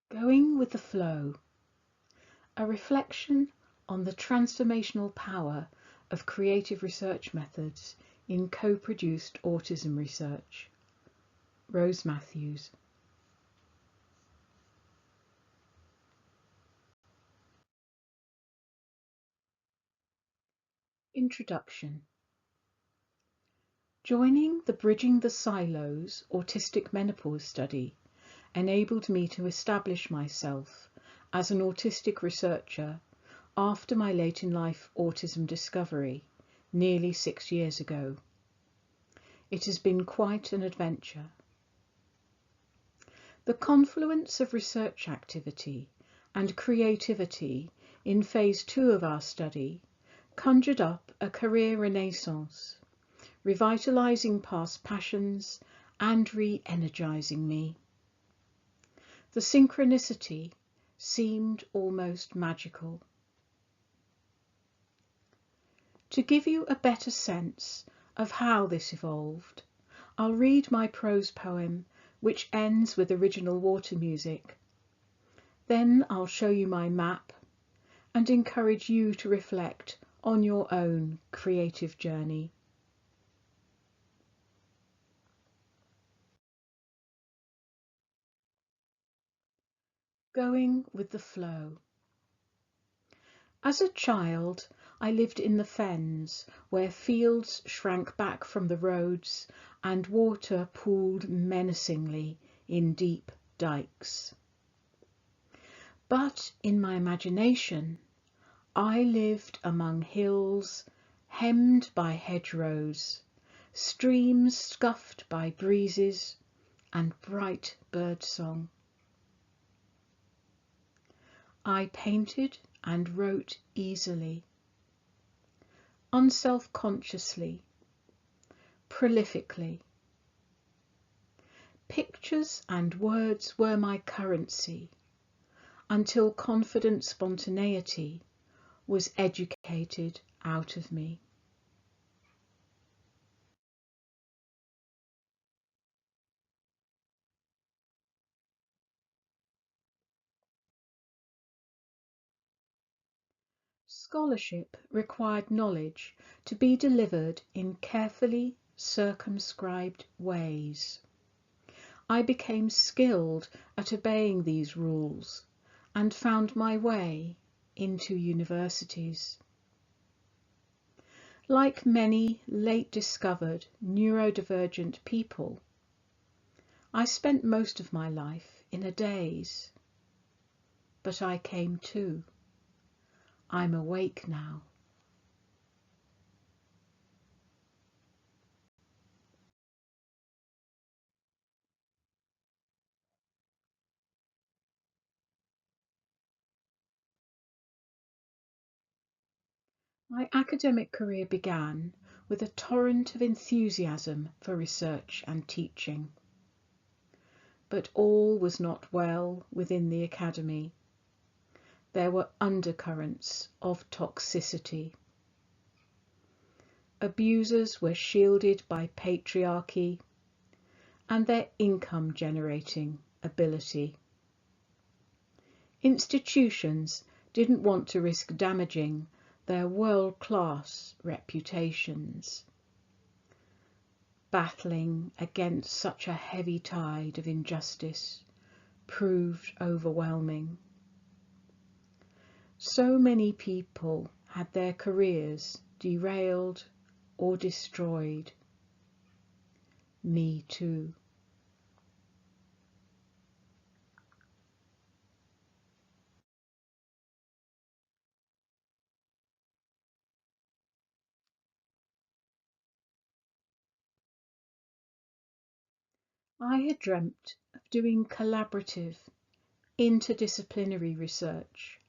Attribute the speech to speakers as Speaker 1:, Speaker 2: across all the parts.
Speaker 1: Going with the flow, a reflection on the transformational power of creative research methods in co-produced autism research. Rose Matthews. Introduction. Joining the Bridging the Silos autistic menopause study enabled me to establish myself as an autistic researcher after my late in life autism discovery nearly 6 years ago. It has been quite an adventure. The confluence of research activity and creativity in phase 2 of our study conjured up a career renaissance, revitalising past passions and re-energising me. The synchronicity seemed almost magical. To give you a better sense of how this evolved, I'll read my prose poem, which ends with original water music. Then I'll show you my map and encourage you to reflect on your own creative journey. Going with the flow. As a child, I lived in the fens, where fields shrank back from the roads and water pooled menacingly in deep dikes. But in my imagination, I lived among hills hemmed by hedgerows, streams scuffed by breezes, and bright birdsong. I painted and wrote easily, unself-consciously, prolifically. Pictures and words were my currency until confident spontaneity was educated out of me. Scholarship required knowledge to be delivered in carefully circumscribed ways. I became skilled at obeying these rules and found my way into universities. Like many late discovered neurodivergent people, I spent most of my life in a daze. But I came to. I'm awake now. My academic career began with a torrent of enthusiasm for research and teaching. But all was not well within the academy. There were undercurrents of toxicity. Abusers were shielded by patriarchy and their income-generating ability. Institutions didn't want to risk damaging their world-class reputations. Battling against such a heavy tide of injustice proved overwhelming. So many people had their careers derailed or destroyed. Me too. I had dreamt of doing collaborative, interdisciplinary research,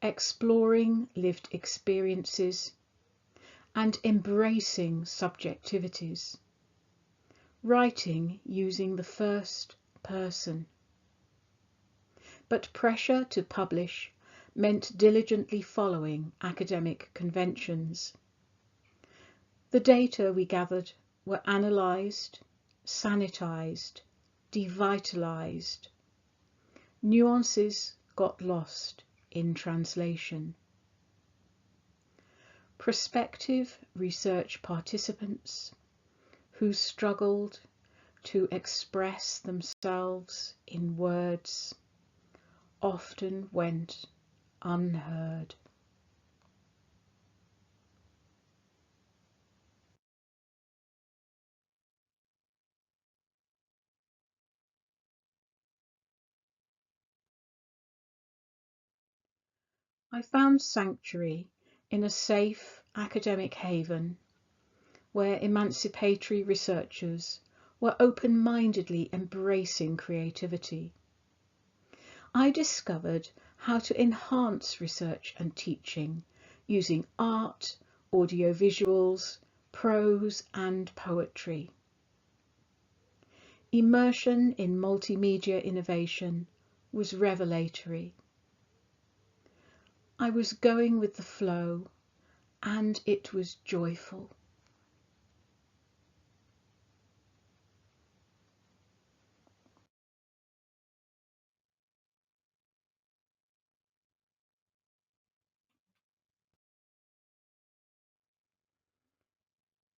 Speaker 1: exploring lived experiences and embracing subjectivities, writing using the first person. But pressure to publish meant diligently following academic conventions. The data we gathered were analysed, sanitised, devitalised. Nuances got lost in translation. Prospective research participants who struggled to express themselves in words often went unheard. I found sanctuary in a safe academic haven where emancipatory researchers were open-mindedly embracing creativity. I discovered how to enhance research and teaching using art, audiovisuals, prose and poetry. Immersion in multimedia innovation was revelatory. I was going with the flow and it was joyful.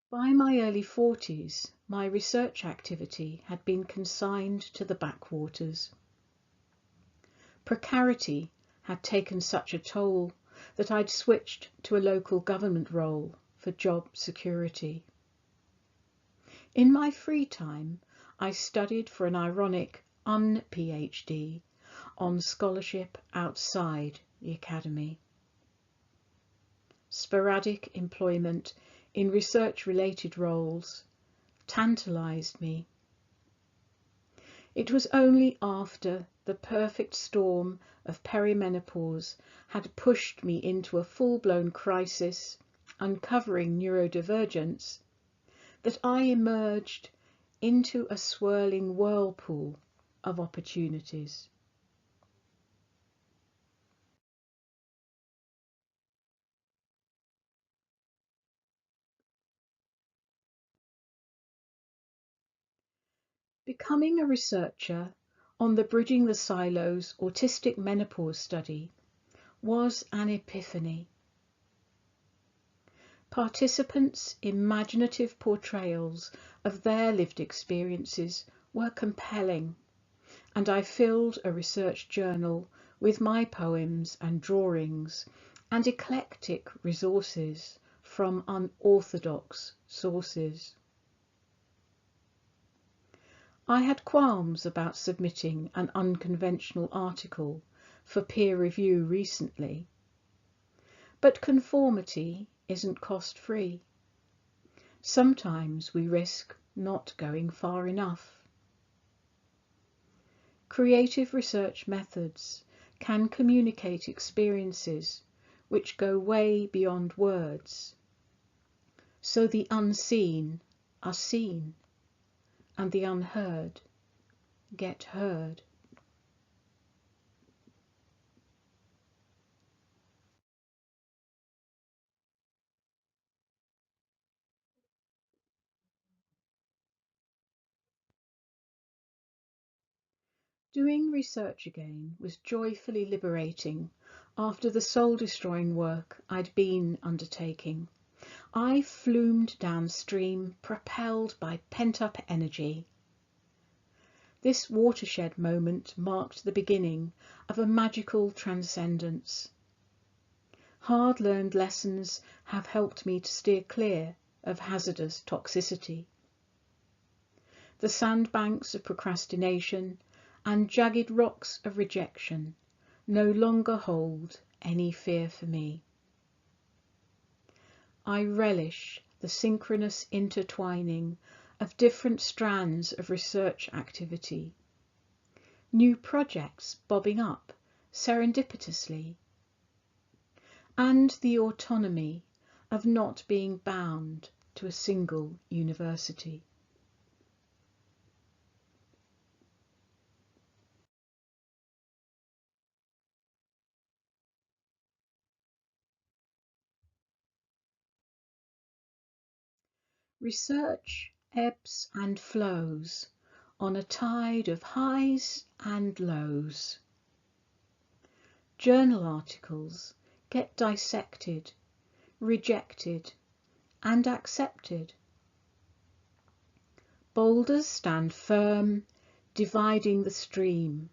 Speaker 1: By my early 40s, my research activity had been consigned to the backwaters. Precarity had taken such a toll that I'd switched to a local government role for job security. In my free time, I studied for an ironic un-PhD on scholarship outside the academy. Sporadic employment in research-related roles tantalised me. It was only after the perfect storm of perimenopause had pushed me into a full-blown crisis, uncovering neurodivergence, that I emerged into a swirling whirlpool of opportunities. Becoming a researcher on the Bridging the Silos autistic menopause study was an epiphany. Participants' imaginative portrayals of their lived experiences were compelling, and I filled a research journal with my poems and drawings and eclectic resources from unorthodox sources. I had qualms about submitting an unconventional article for peer review recently, but conformity isn't cost-free. Sometimes we risk not going far enough. Creative research methods can communicate experiences which go way beyond words, so the unseen are seen and the unheard get heard. Doing research again was joyfully liberating after the soul-destroying work I'd been undertaking. I flumed downstream, propelled by pent-up energy. This watershed moment marked the beginning of a magical transcendence. Hard-learned lessons have helped me to steer clear of hazardous toxicity. The sandbanks of procrastination and jagged rocks of rejection no longer hold any fear for me. I relish the synchronous intertwining of different strands of research activity, new projects bobbing up serendipitously, and the autonomy of not being bound to a single university. Research ebbs and flows on a tide of highs and lows. Journal articles get dissected, rejected, and accepted. Boulders stand firm, dividing the stream,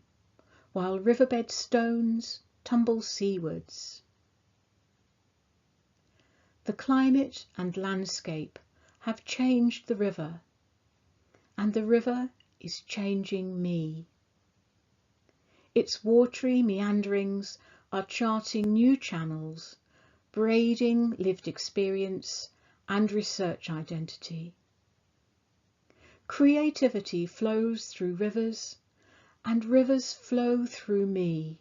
Speaker 1: while riverbed stones tumble seawards. The climate and landscape have changed the river, and the river is changing me. Its watery meanderings are charting new channels, braiding lived experience and research identity. Creativity flows through rivers, and rivers flow through me,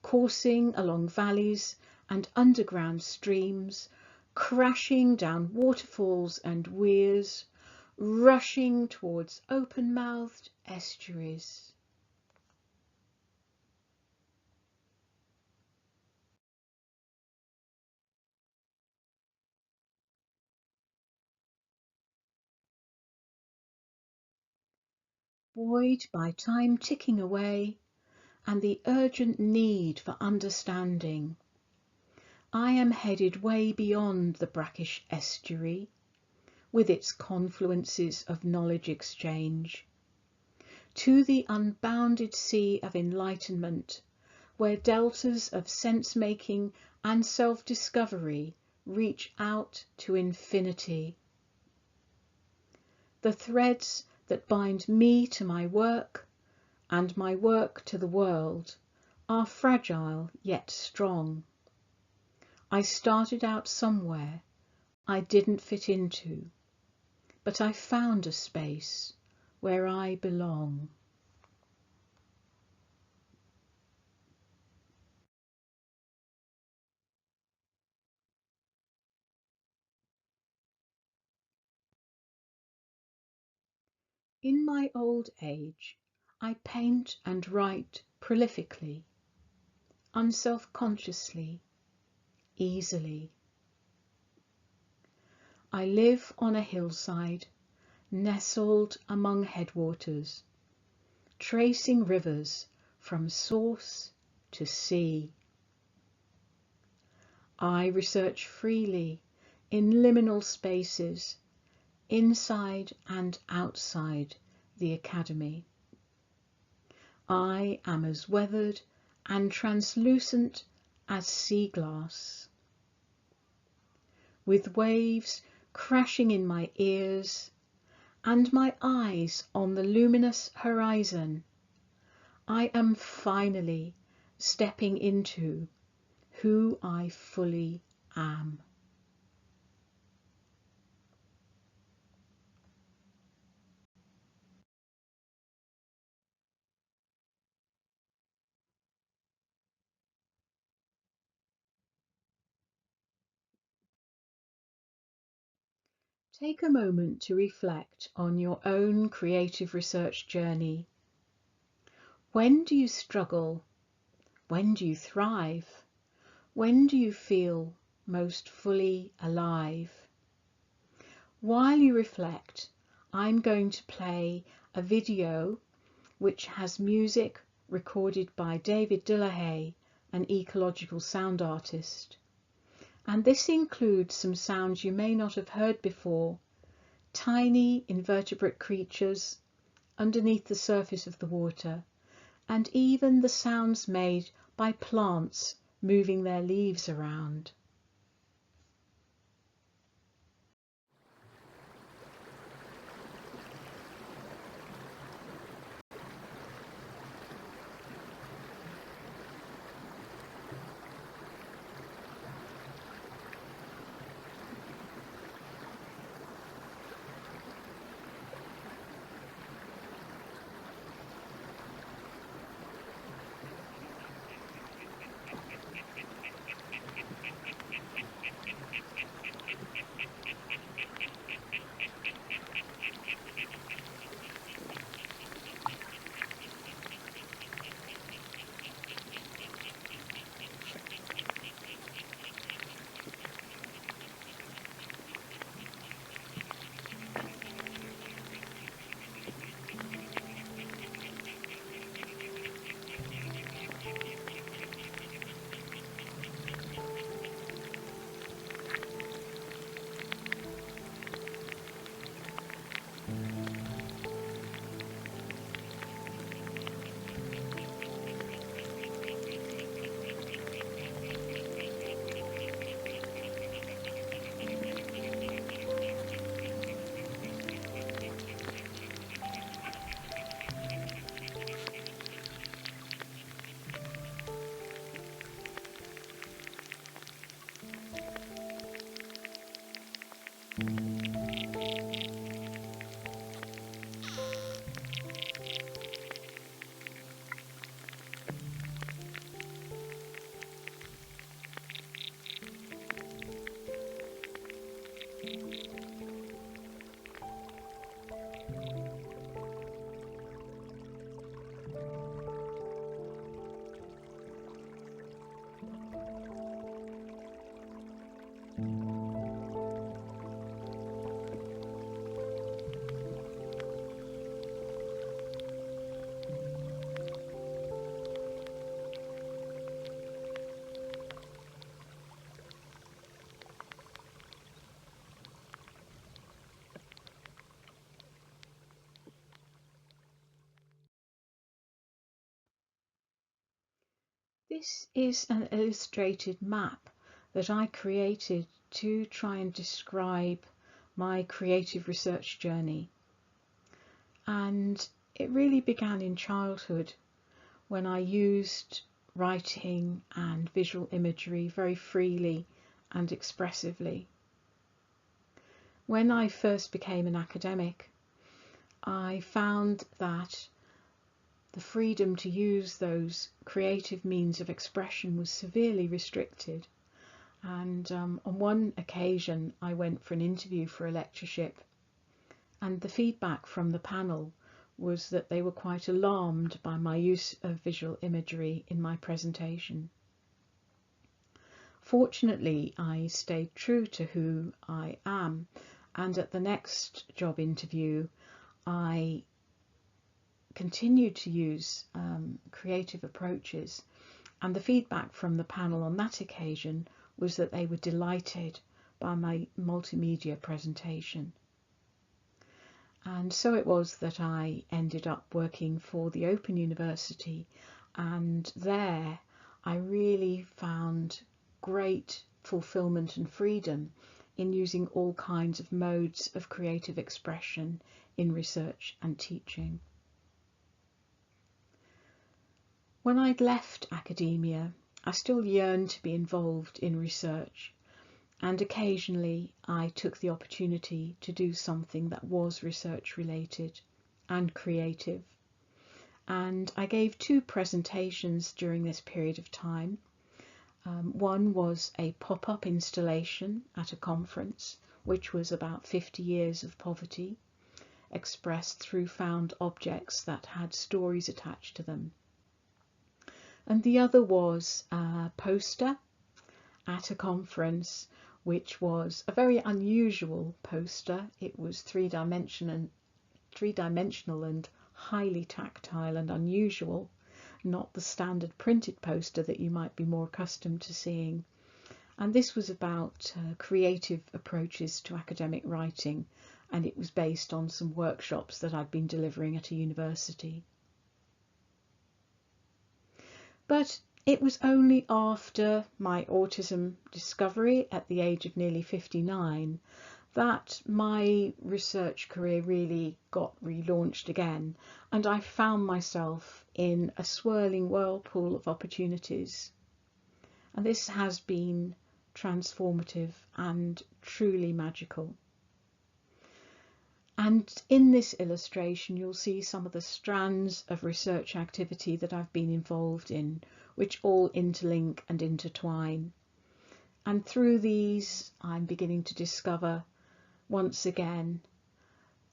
Speaker 1: coursing along valleys and underground streams, crashing down waterfalls and weirs, rushing towards open-mouthed estuaries. Buoyed by time ticking away and the urgent need for understanding, I am headed way beyond the brackish estuary, with its confluences of knowledge exchange, to the unbounded sea of enlightenment, where deltas of sense-making and self-discovery reach out to infinity. The threads that bind me to my work and my work to the world are fragile yet strong. I started out somewhere I didn't fit into, but I found a space where I belong. In my old age, I paint and write prolifically, unself-consciously, easily. I live on a hillside, nestled among headwaters, tracing rivers from source to sea. I research freely in liminal spaces, inside and outside the academy. I am as weathered and translucent as sea glass. With waves crashing in my ears and my eyes on the luminous horizon, I am finally stepping into who I fully am. Take a moment to reflect on your own creative research journey. When do you struggle? When do you thrive? When do you feel most fully alive? While you reflect, I'm going to play a video which has music recorded by David Delahaye, an ecological sound artist. And this includes some sounds you may not have heard before, tiny invertebrate creatures underneath the surface of the water, and even the sounds made by plants moving their leaves around. This is an illustrated map that I created to try and describe my creative research journey. And it really began in childhood when I used writing and visual imagery very freely and expressively. When I first became an academic, I found that the freedom to use those creative means of expression was severely restricted. And on one occasion I went for an interview for a lectureship, and the feedback from the panel was that they were quite alarmed by my use of visual imagery in my presentation. Fortunately, I stayed true to who I am, and at the next job interview I continued to use creative approaches, and the feedback from the panel on that occasion was that they were delighted by my multimedia presentation. And so it was that I ended up working for the Open University, and there I really found great fulfillment and freedom in using all kinds of modes of creative expression in research and teaching. When I'd left academia, I still yearned to be involved in research, and occasionally I took the opportunity to do something that was research related and creative. And I gave 2 presentations during this period of time. One was a pop-up installation at a conference, which was about 50 years of poverty, expressed through found objects that had stories attached to them. And the other was a poster at a conference, which was a very unusual poster. It was three-dimensional and highly tactile and unusual, not the standard printed poster that you might be more accustomed to seeing. And this was about creative approaches to academic writing, and it was based on some workshops that I'd been delivering at a university. But it was only after my autism discovery at the age of nearly 59 that my research career really got relaunched again, and I found myself in a swirling whirlpool of opportunities. And this has been transformative and truly magical. And in this illustration you'll see some of the strands of research activity that I've been involved in, which all interlink and intertwine. And through these I'm beginning to discover once again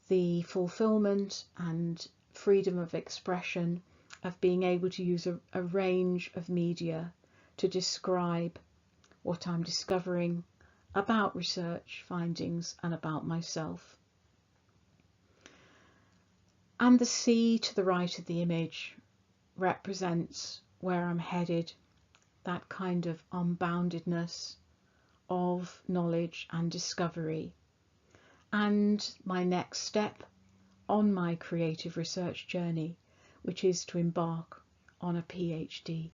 Speaker 1: the fulfillment and freedom of expression of being able to use a range of media to describe what I'm discovering about research findings and about myself. And the sea to the right of the image represents where I'm headed, that kind of unboundedness of knowledge and discovery, and my next step on my creative research journey, which is to embark on a PhD.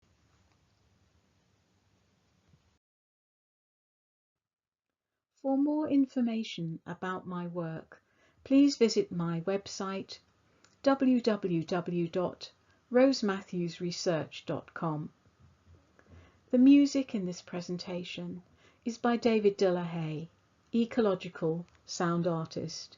Speaker 1: For more information about my work, please visit my website www.rosematthewsresearch.com. The music in this presentation is by David Dillahay, ecological sound artist.